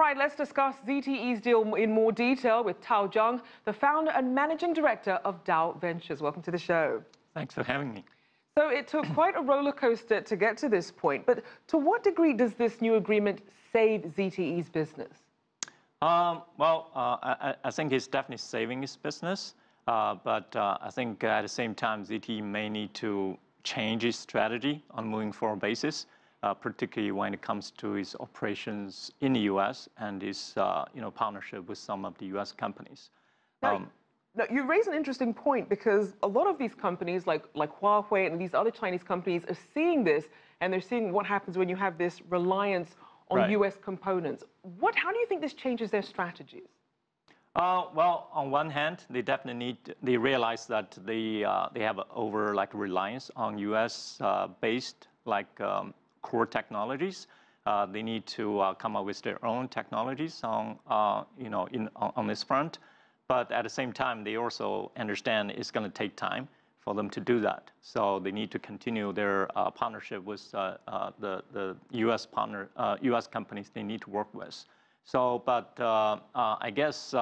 All right, let's discuss ZTE's deal in more detail with Tao Zhang, the founder and managing director of Dow Ventures. Welcome to the show. Thanks for having me. So it took quite a roller coaster to get to this point, but to what degree does this new agreement save ZTE's business? I think it's definitely saving its business, but I think at the same time, ZTE may need to change its strategy on a moving forward basis, particularly when it comes to its operations in the U.S. and its partnership with some of the U.S. companies. Now, you raise an interesting point because a lot of these companies, like Huawei and these other Chinese companies, are seeing this, and they're seeing what happens when you have this reliance on U.S. components. How do you think this changes their strategies? On one hand, they definitely they realize that they have over reliance on U.S. based core technologies. They need to come up with their own technologies on this front. But at the same time, they also understand it's going to take time for them to do that. So they need to continue their partnership with the U.S. companies they need to work with. So, but I guess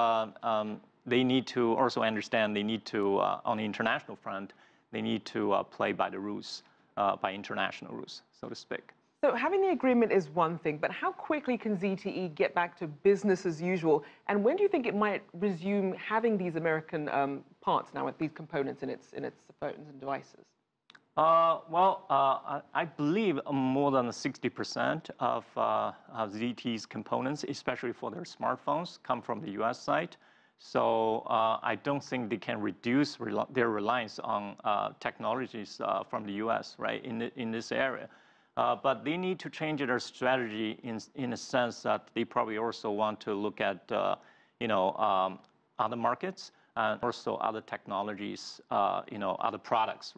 they need to also understand they need to, on the international front, they need to play by the rules, by international rules, so to speak. So having the agreement is one thing, but how quickly can ZTE get back to business as usual? And when do you think it might resume having these American parts now, with these components in its phones and devices? I believe more than 60% of ZTE's components, especially for their smartphones, come from the U.S. side. So I don't think they can reduce their reliance on technologies from the U.S. in this area. But they need to change their strategy in a sense that they probably also want to look at other markets and also other technologies, other products,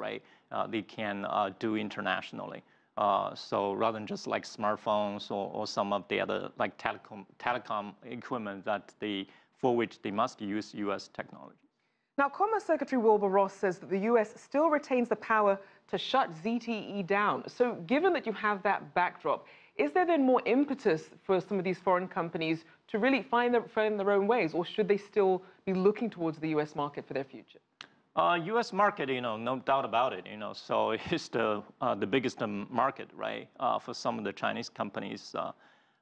they can do internationally. So rather than just like smartphones or some of the other telecom equipment for which they must use U.S. technology. Now, Commerce Secretary Wilbur Ross says that the U.S. still retains the power to shut ZTE down. So given that you have that backdrop, is there then more impetus for some of these foreign companies to really find their own ways, or should they still be looking towards the U.S. market for their future? U.S. market, no doubt about it, so it's the biggest market, for some of the Chinese companies,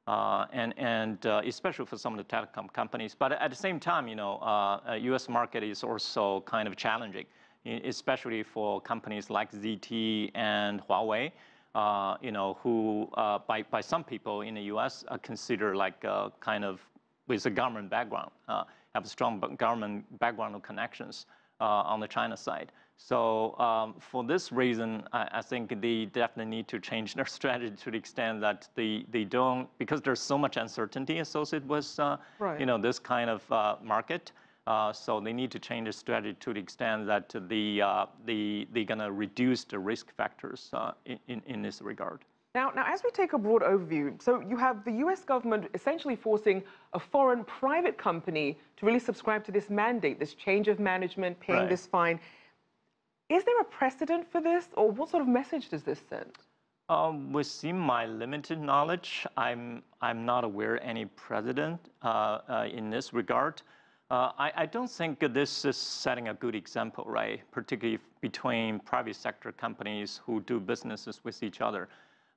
and especially for some of the telecom companies. But at the same time, U.S. market is also kind of challenging, especially for companies like ZTE and Huawei, who by some people in the U.S. are considered kind of with a government background, have a strong government background of connections on the China side. So for this reason, I think they definitely need to change their strategy to the extent that they don't, because there's so much uncertainty associated with this kind of market. So they need to change their strategy to the extent that they're going to reduce the risk factors in this regard. Now, as we take a broad overview, so you have the U.S. government essentially forcing a foreign private company to really subscribe to this mandate, this change of management, paying this fine. Is there a precedent for this, or what sort of message does this send? Within my limited knowledge, I'm not aware of any precedent in this regard. I don't think this is setting a good example, particularly between private sector companies who do businesses with each other.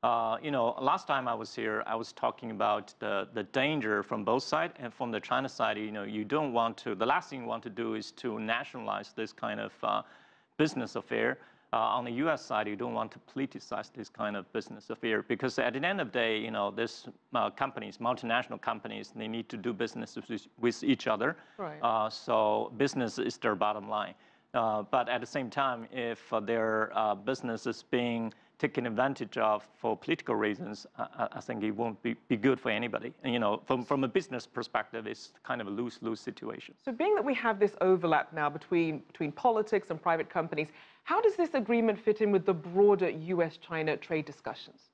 Last time I was here, I was talking about the danger from both sides, and from the China side, you don't want to. The last thing you want to do is to nationalize this kind of business affair. On the U.S. side, you don't want to politicize this kind of business affair, because at the end of the day, these companies, multinational companies, they need to do business with each other. So business is their bottom line. But at the same time, if their business is being taken advantage of for political reasons, I think it won't be good for anybody. From a business perspective, it's kind of a lose-lose situation. So being that we have this overlap now between politics and private companies, how does this agreement fit in with the broader U.S.-China trade discussions?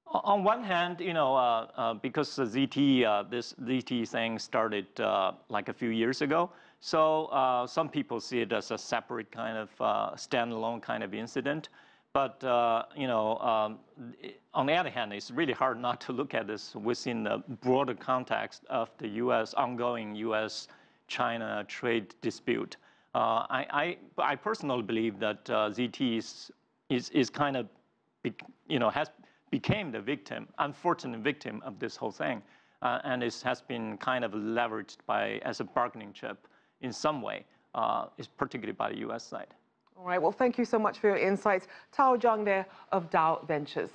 On one hand, because ZTE, this ZTE thing started like a few years ago, so some people see it as a separate kind of standalone kind of incident. But on the other hand, it's really hard not to look at this within the broader context of the ongoing U.S.-China trade dispute. I personally believe that ZT is kind of, became the victim, unfortunate victim of this whole thing, and it has been kind of leveraged as a bargaining chip in some way, particularly by the U.S. side. All right, well, thank you so much for your insights. Tao Zhang there of Dow Ventures.